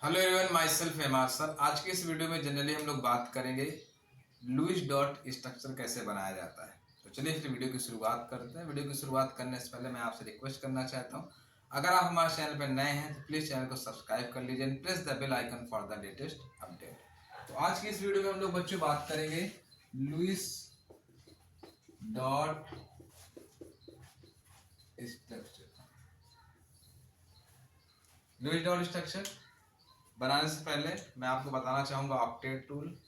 Hello everyone, myself M R sir. आज के इस वीडियो में जनरली हम लोग बात करेंगे लुईस डॉट स्ट्रक्चर कैसे बनाया जाता है। तो चलिए फिर वीडियो की शुरुआत करते हैं। वीडियो की शुरुआत करने से पहले मैं आपसे रिक्वेस्ट करना चाहता हूं, अगर आप हमारे चैनल पर नए हैं तो प्लीज़ चैनल को सब्सक्राइब कर लीजिए and press the bell icon for the latest update. तो आज की इस वीडियो में हम लोग बच्चों बात करेंगे Lewis dot structure. Lewis dot structure बनाने से पहले मैं आपको बताना चाहूँगा ऑक्टेट टूल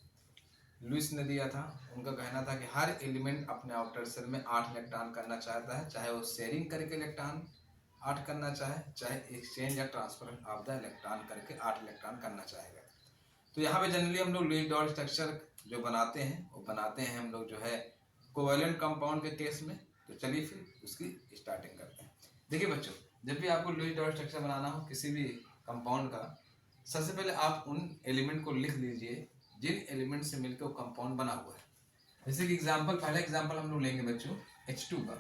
लुईस ने दिया था। उनका कहना था कि हर एलिमेंट अपने आउटर सेल में 8 इलेक्ट्रॉन करना चाहता है, चाहे वो शेयरिंग करके इलेक्ट्रॉन 8 करना चाहे एक्सचेंज या ट्रांसफर ऑफ द इलेक्ट्रॉन करके 8 इलेक्ट्रॉन करना चाहेगा। तो यहाँ पे जनरली हम लोग लुईस डॉट स्ट्रक्चर जो बनाते हैं वो बनाते हैं हम लोग जो है कोवेलेंट कंपाउंड के केस में। तो चलिए फिर उसकी स्टार्टिंग करते हैं। देखिए बच्चों, जब भी आपको लुईस डॉट स्ट्रक्चर बनाना हो किसी भी कंपाउंड का, सबसे पहले आप उन एलिमेंट को लिख लीजिए जिन एलिमेंट से मिलकर वो कंपाउंड बना हुआ है। जैसे कि पहला एग्जांपल हम लोग लेंगे बच्चों H2 का।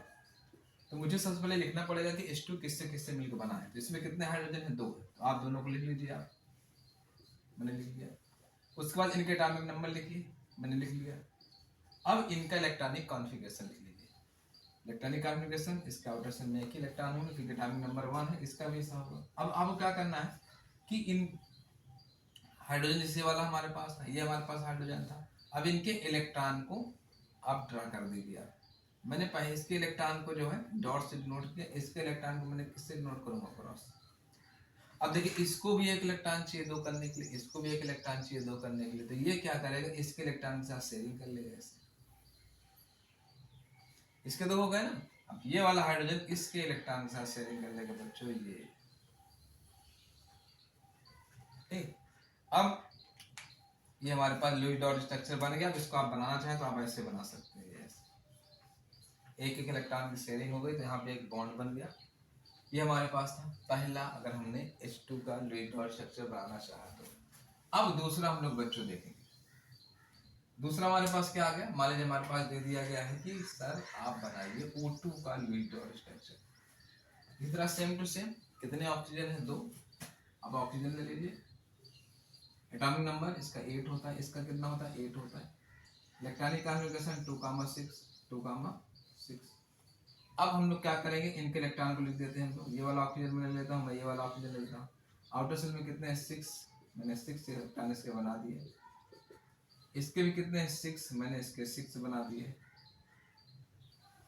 तो मुझे सबसे पहले लिखना पड़ेगा कि H2 किससे किससे मिलकर बना है। तो इसमें कितने हाइड्रोजन है? 2 है। तो आप दोनों को लिख लीजिए। आप मैंने लिख लिया। उसके बाद इनके एटॉमिक नंबर लिखिए, मैंने लिख लिया। अब इनका इलेक्ट्रॉनिक कॉन्फ़िगरेशन लिख लीजिए। इलेक्ट्रॉनिक कॉन्फ़िगरेशन, इसका आउटर सेल में एक ही इलेक्ट्रॉन होगा क्योंकि एटॉमिक नंबर 1 है, इसका भी ऐसा होगा। अब आपको क्या करना है कि इन हाइड्रोजन जैसे वाला हमारे पास था, ये हमारे पास हाइड्रोजन था। अब इनके इलेक्ट्रॉन को आप ड्रा कर दीजिए। मैंने पहले इसके इलेक्ट्रॉन को जो है डॉट से डिनोट किया, इसके इलेक्ट्रॉन को मैंने किससे डिनोट करूंगा? क्रॉस। अब देखिए, इसको भी एक इलेक्ट्रॉन चाहिए 2 करने के लिए, इसको भी एक इलेक्ट्रॉन चाहिए 2 करने के लिए। तो ये क्या करेगा? इसके इलेक्ट्रॉन के साथ शेयरिंग कर लेगा। इसके 2 हो गए ना। अब ये वाला हाइड्रोजन इसके इलेक्ट्रॉन के साथ शेयरिंग कर लेगा बच्चों, ये ठीक। अब ये हमारे पास लुईस डॉट स्ट्रक्चर बन गया। अब इसको आप बनाना चाहें तो आप ऐसे बना सकते हैं। एक एक इलेक्ट्रॉन की शेयरिंग हो गई तो यहाँ पे एक बॉन्ड बन गया। ये हमारे पास था पहला, अगर हमने H2 का लुईस डॉट स्ट्रक्चर बनाना चाहा तो। अब दूसरा हम लोग बच्चों देखेंगे। दूसरा हमारे पास क्या आ गया? मान लीजिए हमारे पास दे दिया गया है कि सर आप बनाइए O2 का लुईस डॉट स्ट्रक्चर। इस तरह सेम टू सेम कितने ऑक्सीजन है? 2। अब ऑक्सीजन ले लीजिए। एटॉमिक नंबर इसका 8 होता है, इसका कितना होता है? 8 होता है। Electronic configuration 2,6। अब हम लोग क्या करेंगे? इनके इलेक्ट्रॉन को लिख देते हैं हम लोग। ये वाला ऑक्सीजन मैं लेता हूँ, मैं ये वाला ऑक्सीजन लेता हूँ। आउटर सेल में कितने हैं? 6। मैंने 6 इलेक्ट्रॉन इसके बना दिए। इसके भी कितने हैं? 6। मैंने इसके 6 बना दिए।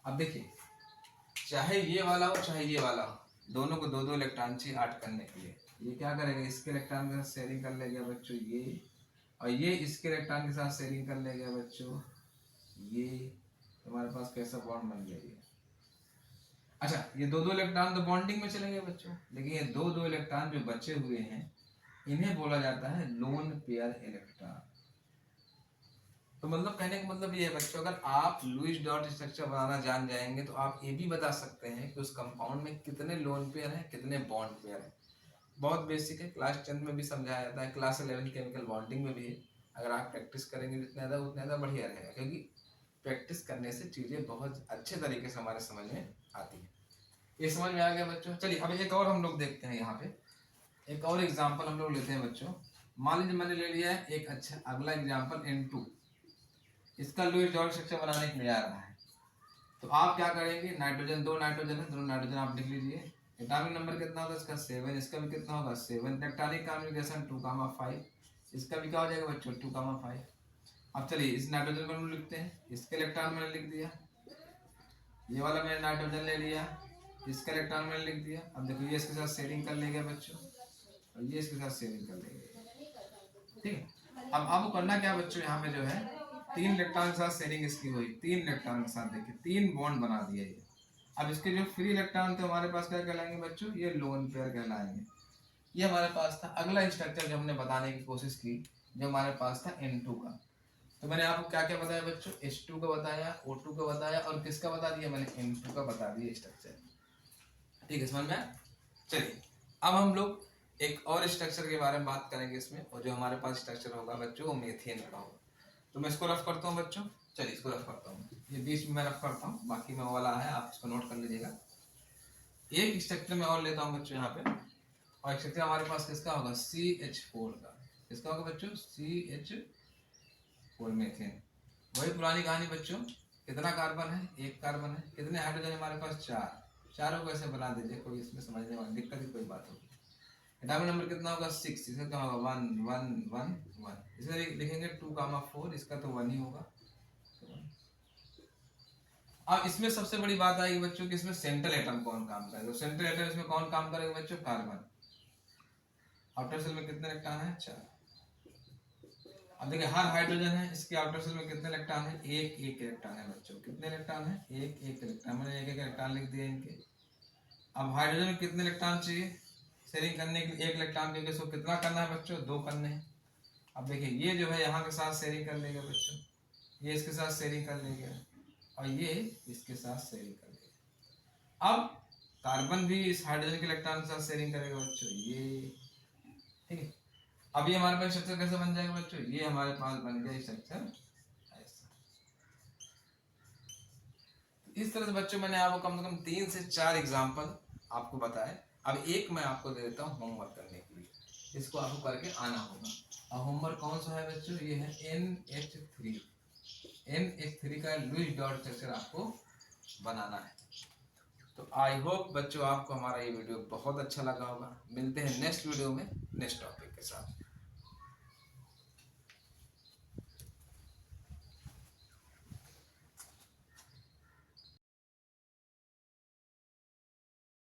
अब देखिए, चाहे ये वाला हो चाहे ये वाला हो, दोनों को 2-2 इलेक्ट्रॉन चाहिए 8 करने के लिए। ये क्या करेगा? इसके इलेक्ट्रॉन के साथ शेयरिंग कर लेगा बच्चों ये, और ये इसके इलेक्ट्रॉन के साथ शेयरिंग कर लेगा बच्चों ये। हमारे पास कैसा बॉन्ड बन गया ये? अच्छा, ये 2-2 इलेक्ट्रॉन तो बॉन्डिंग में चले गए बच्चों, लेकिन ये 2-2 इलेक्ट्रॉन जो बचे हुए हैं इन्हें बोला जाता है लोन पेयर इलेक्ट्रॉन। तो मतलब कहने का मतलब ये है बच्चों, अगर आप लुईस डॉट स्ट्रक्चर बनाना जान जाएंगे तो आप ये भी बता सकते हैं कि उस कंपाउंड में कितने लोन पेयर हैं, कितने बॉन्ड पेयर हैं। बहुत बेसिक है, क्लास 10 में भी समझाया जाता है, क्लास 11 केमिकल बॉन्डिंग में भी है। अगर आप प्रैक्टिस करेंगे जितना ज़्यादा उतना ज़्यादा बढ़िया रहेगा, क्योंकि प्रैक्टिस करने से चीज़ें बहुत अच्छे तरीके से हमारे समझ में आती हैं। ये समझ में आ गया बच्चों? चलिए अब एक और हम लोग देखते हैं। यहाँ पे एक और एग्जांपल हम लोग लेते हैं बच्चों। मान लीजिए मैंने ले लिया है एक अच्छा अगला एग्जांपल N2। इसका लुईस डॉट स्ट्रक्चर बनाने के लिए आ रहा है। तो आप क्या करेंगे? नाइट्रोजन 2 नाइट्रोजन है, दोनों नाइट्रोजन आप लिख लीजिए। एटॉमिक नंबर कितना होगा इसका? 7। इसका भी कितना होगा? 7। Electronic configuration 2,5। इसका भी क्या हो जाएगा बच्चों? 2,5। अब चलिए इस नाइट्रोजन को हम लिखते हैं। इसके इलेक्ट्रॉन मैंने लिख दिया, ये वाला मैंने नाइट्रोजन ले लिया, इसका इलेक्ट्रॉन मैंने लिख दिया। अब देखो ये इसके साथ शेयरिंग कर लेंगे बच्चों, और ये इसके साथ शेयरिंग कर लेंगे, ठीक है। अब आपको करना क्या बच्चों? यहाँ पे जो है 3 इलेक्ट्रॉन के साथ शेयरिंग इसकी हुई, 3 इलेक्ट्रॉन के साथ देखिए 3 बॉन्ड बना दिए ये। अब इसके जो फ्री इलेक्ट्रॉन थे हमारे पास क्या कहलाएंगे बच्चों? ये लोन पेयर कहलाएंगे। ये हमारे पास था। अगला स्ट्रक्चर जो हमने बताने की कोशिश की, जो हमारे पास था N2 का। तो मैंने आपको क्या क्या बताया बच्चों? H2 का बताया, O2 का बताया, और किसका बता दिया मैंने? N2 का बता दिया स्ट्रक्चर। ठीक है, समझ में आया? चलिए अब हम लोग एक और स्ट्रक्चर के बारे में बात करेंगे इसमें, और जो हमारे पास स्ट्रक्चर होगा बच्चों वो मीथेन का होगा। तो मैं इसको रफ करता हूँ बच्चों। चलिए इसको रफ करता हूँ, ये बीच में मैं रफ करता हूँ, बाकी में वाला है आप इसको नोट कर लीजिएगा। एक स्ट्रक्चर में और लेता हूँ बच्चों यहाँ पे। और एक स्ट्रक्चर हमारे पास किसका होगा, CH4 का। किसका होगा बच्चों, CH4 मीथेन। वही पुरानी कहानी बच्चों, कितना कार्बन है, एक कार्बन है, कितने हाइड्रोजन हमारे पास, 4। चारों को ऐसे बना दीजिए, कोई इसमें समझने वाली दिक्कत की कोई बात होगी। एटॉमिक नंबर कितना होगा, 6। इसका क्या होगा, 1 1 1 1। इसमें लिखेंगे 2,4, इसका तो 1 ही होगा। अब इसमें सबसे बड़ी बात आएगी बच्चों कि इसमें सेंट्रल एटम कौन काम करेगा। तो सेंट्रल एटम इसमें कौन काम करेगा बच्चों, कार्बन। आउटर सेल में कितने इलेक्ट्रॉन है, 4। अब देखिए हर हाइड्रोजन है, इसके आउटर सेल में कितने इलेक्ट्रॉन है, एक एक इलेक्ट्रॉन है बच्चों। कितने इलेक्ट्रॉन है, एक एक इलेक्ट्रॉन। मैंने एक एक इलेक्ट्रॉन लिख दिया इनके। अब हाइड्रोजन में कितने इलेक्ट्रॉन चाहिए शेयरिंग करने के लिए, एक इलेक्ट्रॉन के, इसको कितना करना है बच्चों, 2 करने हैं। अब देखिए ये जो है यहाँ के साथ शेयरिंग कर लेगा बच्चों, ये इसके साथ शेयरिंग कर लेगा, और ये इसके साथ शेयरिंग कर लेगा। अब कार्बन भी इस हाइड्रोजन के इलेक्ट्रॉन के साथ शेयरिंग करेगा बच्चों, ये ठीक है। अब ये हमारे पास स्ट्रक्चर कैसे बन जाएगा बच्चों, ये हमारे पास बन गया स्ट्रक्चर ऐसा। इस तरह से बच्चों मैंने आपको कम से कम 3 से 4 एग्जाम्पल आपको बताए। अब एक मैं आपको दे देता हूँ होमवर्क करने के लिए, इसको आपको करके आना होगा। अब होमवर्क कौन सा है बच्चों, ये है NH3। NH3 का लुईस डॉट स्ट्रक्चर आपको बनाना है। तो आई होप बच्चों आपको हमारा ये वीडियो बहुत अच्छा लगा होगा। मिलते हैं नेक्स्ट वीडियो में नेक्स्ट टॉपिक।